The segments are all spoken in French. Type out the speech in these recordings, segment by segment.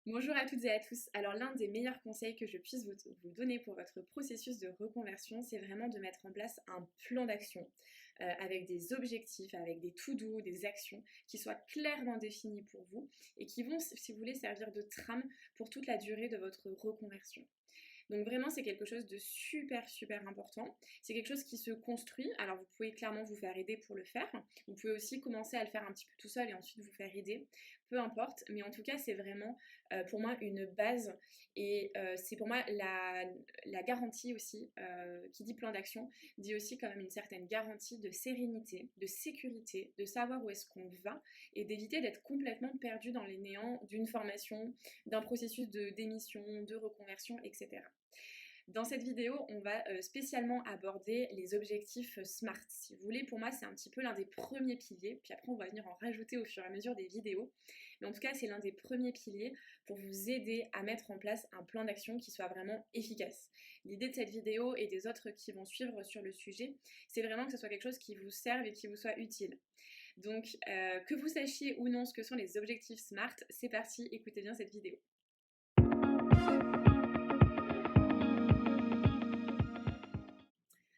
Bonjour à toutes et à tous. Alors l'un des meilleurs conseils que je puisse vous donner pour votre processus de reconversion, c'est vraiment de mettre en place un plan d'action avec des objectifs, avec des to-do, des actions qui soient clairement définis pour vous et qui vont, si vous voulez, servir de trame pour toute la durée de votre reconversion. Donc vraiment, c'est quelque chose de super important. C'est quelque chose qui se construit. Alors vous pouvez clairement vous faire aider pour le faire. Vous pouvez aussi commencer à le faire un petit peu tout seul et ensuite vous faire aider. Peu importe. Mais en tout cas, c'est vraiment pour moi une base. Et c'est pour moi la garantie aussi, qui dit plan d'action, dit aussi quand même une certaine garantie de sérénité, de sécurité, de savoir où est-ce qu'on va et d'éviter d'être complètement perdu dans les néants d'une formation, d'un processus de démission, de reconversion, etc. Dans cette vidéo, on va spécialement aborder les objectifs SMART. Si vous voulez, pour moi, c'est un petit peu l'un des premiers piliers, puis après, on va venir en rajouter au fur et à mesure des vidéos. Mais en tout cas, c'est l'un des premiers piliers pour vous aider à mettre en place un plan d'action qui soit vraiment efficace. L'idée de cette vidéo et des autres qui vont suivre sur le sujet, c'est vraiment que ce soit quelque chose qui vous serve et qui vous soit utile. Donc, que vous sachiez ou non ce que sont les objectifs SMART, c'est parti, écoutez bien cette vidéo.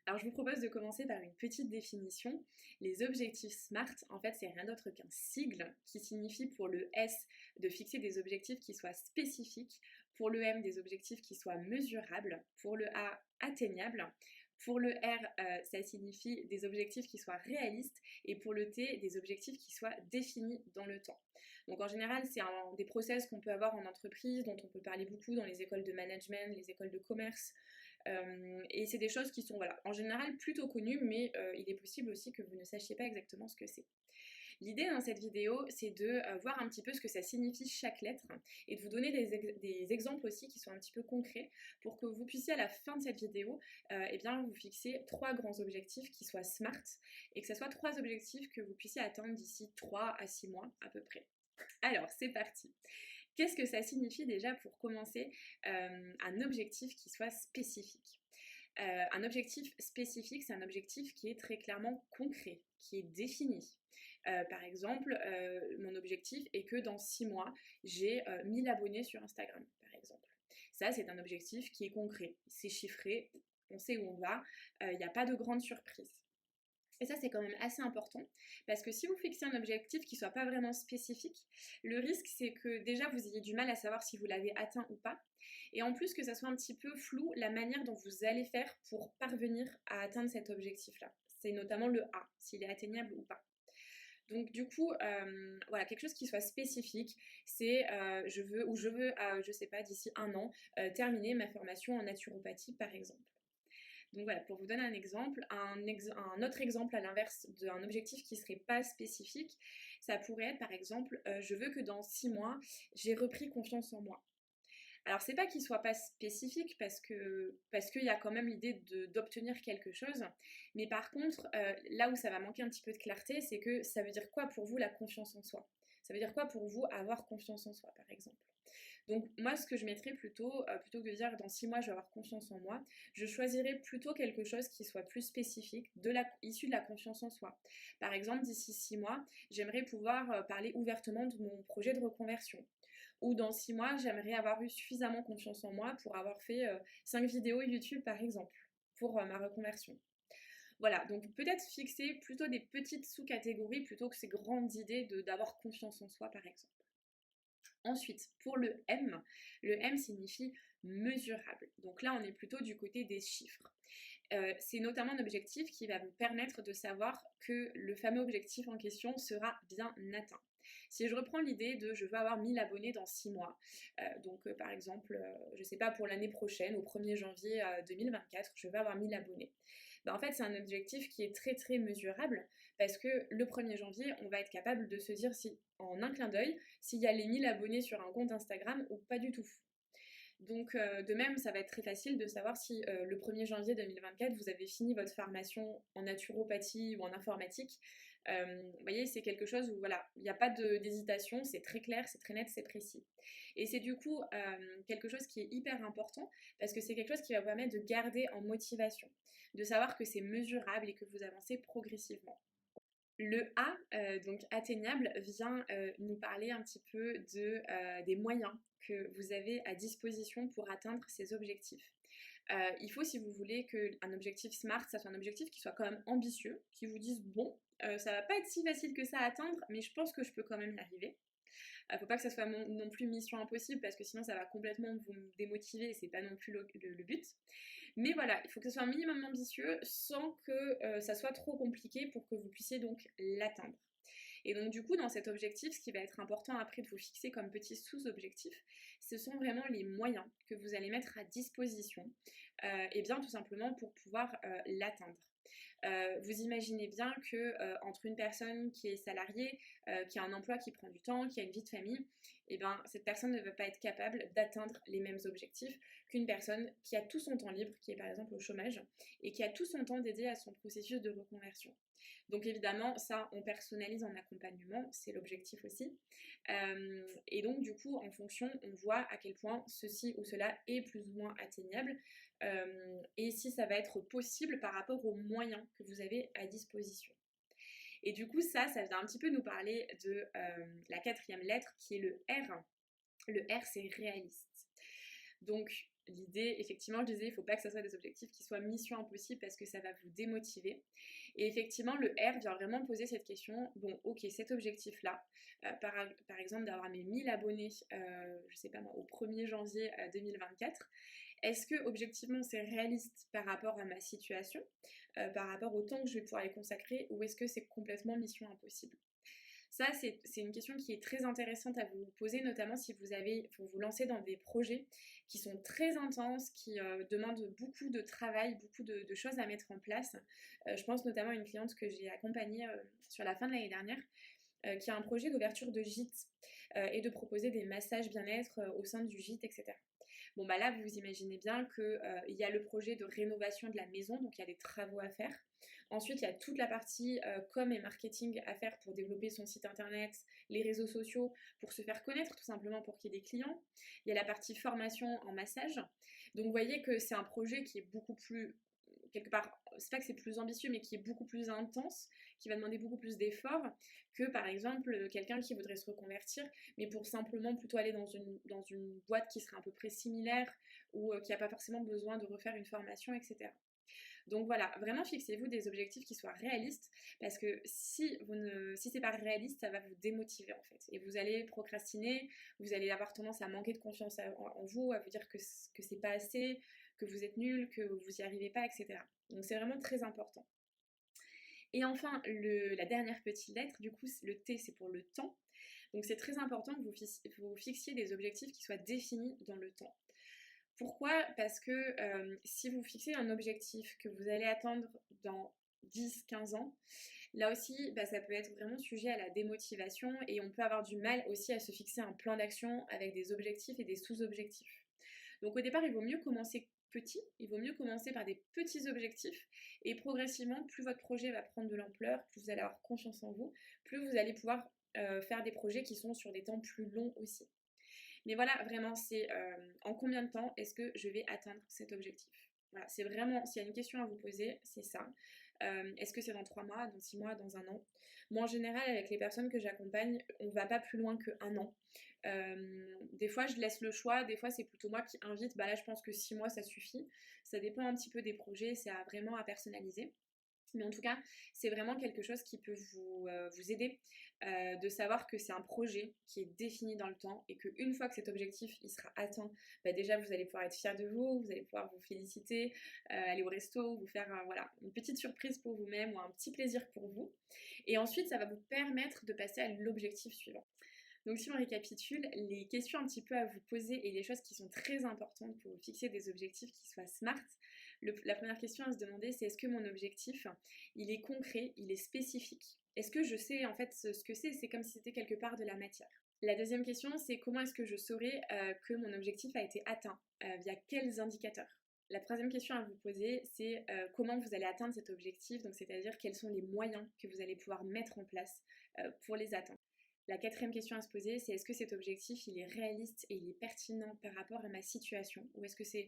Alors je vous propose de commencer par une petite définition. Les objectifs SMART, en fait, c'est rien d'autre qu'un sigle qui signifie pour le S de fixer des objectifs qui soient spécifiques, pour le M des objectifs qui soient mesurables, pour le A atteignables, pour le R ça signifie des objectifs qui soient réalistes et pour le T des objectifs qui soient définis dans le temps. Donc en général, c'est des process qu'on peut avoir en entreprise, dont on peut parler beaucoup dans les écoles de management, les écoles de commerce. Et c'est des choses qui sont voilà, en général plutôt connues, mais il est possible aussi que vous ne sachiez pas exactement ce que c'est. L'idée dans cette vidéo, c'est de voir un petit peu ce que ça signifie chaque lettre et de vous donner des exemples aussi qui sont un petit peu concrets pour que vous puissiez à la fin de cette vidéo eh bien, vous fixer 3 grands objectifs qui soient SMART et que ce soit 3 objectifs que vous puissiez atteindre d'ici 3 à 6 mois à peu près. Alors, c'est parti. Qu'est-ce que ça signifie déjà pour commencer un objectif qui soit spécifique? Un objectif spécifique, c'est un objectif qui est très clairement concret, qui est défini. Par exemple, mon objectif est que dans 6 mois, j'ai 1000 abonnés sur Instagram, par exemple. Ça, c'est un objectif qui est concret, c'est chiffré, on sait où on va, il n'y a pas de grande surprise. Et ça, c'est quand même assez important parce que si vous fixez un objectif qui ne soit pas vraiment spécifique, le risque, c'est que déjà, vous ayez du mal à savoir si vous l'avez atteint ou pas. Et en plus, que ça soit un petit peu flou la manière dont vous allez faire pour parvenir à atteindre cet objectif-là. C'est notamment le A, s'il est atteignable ou pas. Donc du coup, voilà, quelque chose qui soit spécifique, c'est je veux, je sais pas, d'ici 1 an, terminer ma formation en naturopathie, par exemple. Donc voilà, pour vous donner un exemple, un autre exemple à l'inverse d'un objectif qui ne serait pas spécifique, ça pourrait être par exemple, je veux que dans 6 mois, j'ai repris confiance en moi. Alors c'est pas qu'il soit pas spécifique parce qu'il y a quand même l'idée d'obtenir quelque chose, mais par contre, là où ça va manquer un petit peu de clarté, c'est que ça veut dire quoi pour vous la confiance en soi? Ça veut dire quoi pour vous avoir confiance en soi, par exemple? Donc moi, ce que je mettrais plutôt que de dire dans 6 mois, je vais avoir confiance en moi, je choisirais plutôt quelque chose qui soit plus spécifique, issu de la confiance en soi. Par exemple, d'ici 6 mois, j'aimerais pouvoir parler ouvertement de mon projet de reconversion. Ou dans 6 mois, j'aimerais avoir eu suffisamment confiance en moi pour avoir fait 5 vidéos YouTube, par exemple, pour ma reconversion. Voilà, donc peut-être fixer plutôt des petites sous-catégories plutôt que ces grandes idées d'avoir confiance en soi, par exemple. Ensuite, pour le M signifie mesurable. Donc là, on est plutôt du côté des chiffres. C'est notamment un objectif qui va vous permettre de savoir que le fameux objectif en question sera bien atteint. Si je reprends l'idée de je veux avoir 1000 abonnés dans 6 mois, par exemple, je ne sais pas, pour l'année prochaine, au 1er janvier 2024, je veux avoir 1000 abonnés. Ben, en fait, c'est un objectif qui est très mesurable parce que le 1er janvier, on va être capable de se dire si, en un clin d'œil, s'il y a les 1000 abonnés sur un compte Instagram ou pas du tout. Donc de même, ça va être très facile de savoir si le 1er janvier 2024, vous avez fini votre formation en naturopathie ou en informatique. Vous voyez, c'est quelque chose où voilà, il n'y a pas d'hésitation, c'est très clair, c'est très net, c'est précis. Et c'est du coup quelque chose qui est hyper important parce que c'est quelque chose qui va vous permettre de garder en motivation, de savoir que c'est mesurable et que vous avancez progressivement. Le A, donc atteignable, vient nous parler un petit peu des moyens que vous avez à disposition pour atteindre ces objectifs. Il faut, si vous voulez, qu'un objectif SMART, ça soit un objectif qui soit quand même ambitieux, qui vous dise, bon, ça va pas être si facile que ça à atteindre, mais je pense que je peux quand même y arriver. Faut pas que ça soit non plus mission impossible, parce que sinon ça va complètement vous démotiver et c'est pas non plus le but. Mais voilà, il faut que ce soit un minimum ambitieux sans que ça soit trop compliqué pour que vous puissiez donc l'atteindre. Et donc du coup, dans cet objectif, ce qui va être important après de vous fixer comme petit sous-objectif, ce sont vraiment les moyens que vous allez mettre à disposition, et bien tout simplement pour pouvoir l'atteindre. Vous imaginez bien que entre une personne qui est salariée, qui a un emploi qui prend du temps, qui a une vie de famille, et ben cette personne ne va pas être capable d'atteindre les mêmes objectifs qu'une personne qui a tout son temps libre, qui est par exemple au chômage, et qui a tout son temps dédié à son processus de reconversion. Donc évidemment, ça, on personnalise en accompagnement, c'est l'objectif aussi. Et donc du coup, en fonction, on voit à quel point ceci ou cela est plus ou moins atteignable, et si ça va être possible par rapport aux moyens que vous avez à disposition. Et du coup, ça vient un petit peu nous parler de la quatrième lettre qui est le R. Le R, c'est réaliste. Donc, l'idée, effectivement, je disais, il ne faut pas que ce soit des objectifs qui soient mission impossible parce que ça va vous démotiver. Et effectivement, le R vient vraiment poser cette question, bon, ok, cet objectif-là, par exemple d'avoir mes 1000 abonnés, je sais pas moi, au 1er janvier 2024, est-ce que objectivement c'est réaliste par rapport à ma situation, par rapport au temps que je vais pouvoir y consacrer, ou est-ce que c'est complètement mission impossible? Ça, c'est une question qui est très intéressante à vous poser, notamment si vous vous lancez dans des projets qui sont très intenses, qui demandent beaucoup de travail, beaucoup de choses à mettre en place. Je pense notamment à une cliente que j'ai accompagnée sur la fin de l'année dernière, qui a un projet d'ouverture de gîte et de proposer des massages bien-être au sein du gîte, etc. Bon bah là, vous imaginez bien qu'il y a le projet de rénovation de la maison, donc il y a des travaux à faire. Ensuite, il y a toute la partie com et marketing à faire pour développer son site internet, les réseaux sociaux, pour se faire connaître tout simplement pour qu'il y ait des clients. Il y a la partie formation en massage. Donc vous voyez que c'est un projet qui est beaucoup plus, quelque part, c'est pas que c'est plus ambitieux, mais qui est beaucoup plus intense, qui va demander beaucoup plus d'efforts que par exemple quelqu'un qui voudrait se reconvertir, mais pour simplement plutôt aller dans une boîte qui serait à peu près similaire ou qui n'a pas forcément besoin de refaire une formation, etc. Donc voilà, vraiment fixez-vous des objectifs qui soient réalistes, parce que si c'est pas réaliste, ça va vous démotiver en fait. Et vous allez procrastiner, vous allez avoir tendance à manquer de confiance en vous, à vous dire que c'est pas assez, que vous êtes nul, que vous y arrivez pas, etc. Donc c'est vraiment très important. Et enfin, la dernière petite lettre, du coup, le T, c'est pour le temps. Donc c'est très important que vous fixiez des objectifs qui soient définis dans le temps. Pourquoi? Parce que si vous fixez un objectif que vous allez atteindre dans 10-15 ans, là aussi, bah, ça peut être vraiment sujet à la démotivation et on peut avoir du mal aussi à se fixer un plan d'action avec des objectifs et des sous-objectifs. Donc au départ, il vaut mieux commencer petit, il vaut mieux commencer par des petits objectifs et progressivement, plus votre projet va prendre de l'ampleur, plus vous allez avoir confiance en vous, plus vous allez pouvoir faire des projets qui sont sur des temps plus longs aussi. Mais voilà, vraiment, c'est en combien de temps est-ce que je vais atteindre cet objectif? Voilà, c'est vraiment, s'il y a une question à vous poser, c'est ça. Est-ce que c'est dans 3 mois, dans 6 mois, dans un an? Moi, en général, avec les personnes que j'accompagne, on ne va pas plus loin qu'un an. Des fois, je laisse le choix, des fois, c'est plutôt moi qui invite. Bah là, je pense que 6 mois, ça suffit. Ça dépend un petit peu des projets, c'est vraiment à personnaliser. Mais en tout cas, c'est vraiment quelque chose qui peut vous aider de savoir que c'est un projet qui est défini dans le temps et qu'une fois que cet objectif il sera atteint, bah déjà vous allez pouvoir être fiers de vous, vous allez pouvoir vous féliciter, aller au resto, vous faire voilà, une petite surprise pour vous-même ou un petit plaisir pour vous. Et ensuite, ça va vous permettre de passer à l'objectif suivant. Donc si on récapitule, les questions un petit peu à vous poser et les choses qui sont très importantes pour fixer des objectifs qui soient smart. La première question à se demander, c'est est-ce que mon objectif, il est concret, il est spécifique? Est-ce que je sais en fait ce que c'est? C'est comme si c'était quelque part de la matière. La deuxième question, c'est comment est-ce que je saurai que mon objectif a été atteint? Via quels indicateurs? La troisième question à vous poser, c'est comment vous allez atteindre cet objectif, donc c'est-à-dire quels sont les moyens que vous allez pouvoir mettre en place pour les atteindre. La quatrième question à se poser, c'est est-ce que cet objectif il est réaliste et il est pertinent par rapport à ma situation, ou est-ce que c'est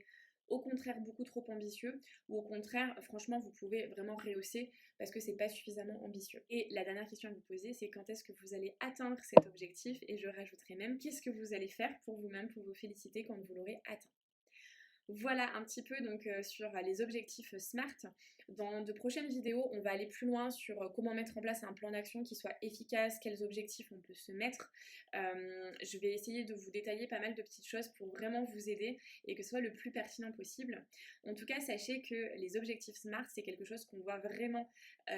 au contraire beaucoup trop ambitieux, ou au contraire, franchement, vous pouvez vraiment rehausser parce que c'est pas suffisamment ambitieux. Et la dernière question à vous poser, c'est quand est-ce que vous allez atteindre cet objectif, et je rajouterai même, qu'est-ce que vous allez faire pour vous-même, pour vous féliciter quand vous l'aurez atteint. Voilà un petit peu donc sur les objectifs SMART. Dans de prochaines vidéos, on va aller plus loin sur comment mettre en place un plan d'action qui soit efficace, quels objectifs on peut se mettre. Je vais essayer de vous détailler pas mal de petites choses pour vraiment vous aider et que ce soit le plus pertinent possible. En tout cas, sachez que les objectifs SMART, c'est quelque chose qu'on voit vraiment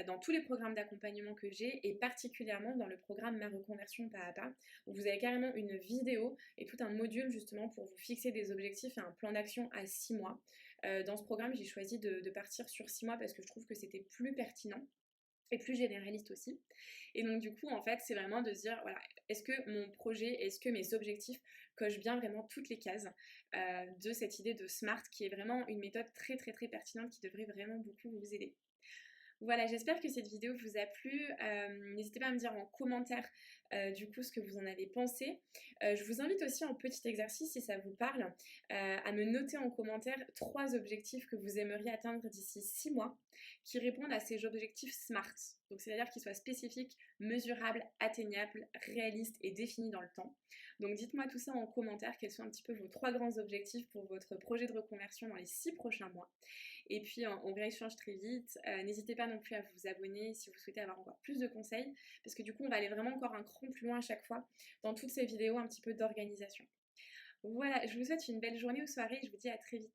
dans tous les programmes d'accompagnement que j'ai, et particulièrement dans le programme Ma reconversion pas à pas, où vous avez carrément une vidéo et tout un module justement pour vous fixer des objectifs et un plan d'action à 6 mois. Dans ce programme, j'ai choisi de partir sur 6 mois parce que je trouve que c'était plus pertinent et plus généraliste aussi. Et donc du coup, en fait, c'est vraiment de se dire, voilà, est-ce que mon projet, est-ce que mes objectifs cochent bien vraiment toutes les cases de cette idée de SMART, qui est vraiment une méthode très très très pertinente qui devrait vraiment beaucoup vous aider. Voilà, j'espère que cette vidéo vous a plu. N'hésitez pas à me dire en commentaire du coup ce que vous en avez pensé. Je vous invite aussi en petit exercice, si ça vous parle, à me noter en commentaire 3 objectifs que vous aimeriez atteindre d'ici 6 mois qui répondent à ces objectifs SMART. Donc c'est-à-dire qu'ils soient spécifiques, mesurables, atteignables, réalistes et définis dans le temps. Donc dites-moi tout ça en commentaire, quels sont un petit peu vos 3 grands objectifs pour votre projet de reconversion dans les 6 prochains mois. Et puis on rééchange très vite. N'hésitez pas non plus à vous abonner si vous souhaitez avoir encore plus de conseils, parce que du coup on va aller vraiment encore un cran plus loin à chaque fois dans toutes ces vidéos un petit peu d'organisation. Voilà, je vous souhaite une belle journée ou soirée et je vous dis à très vite.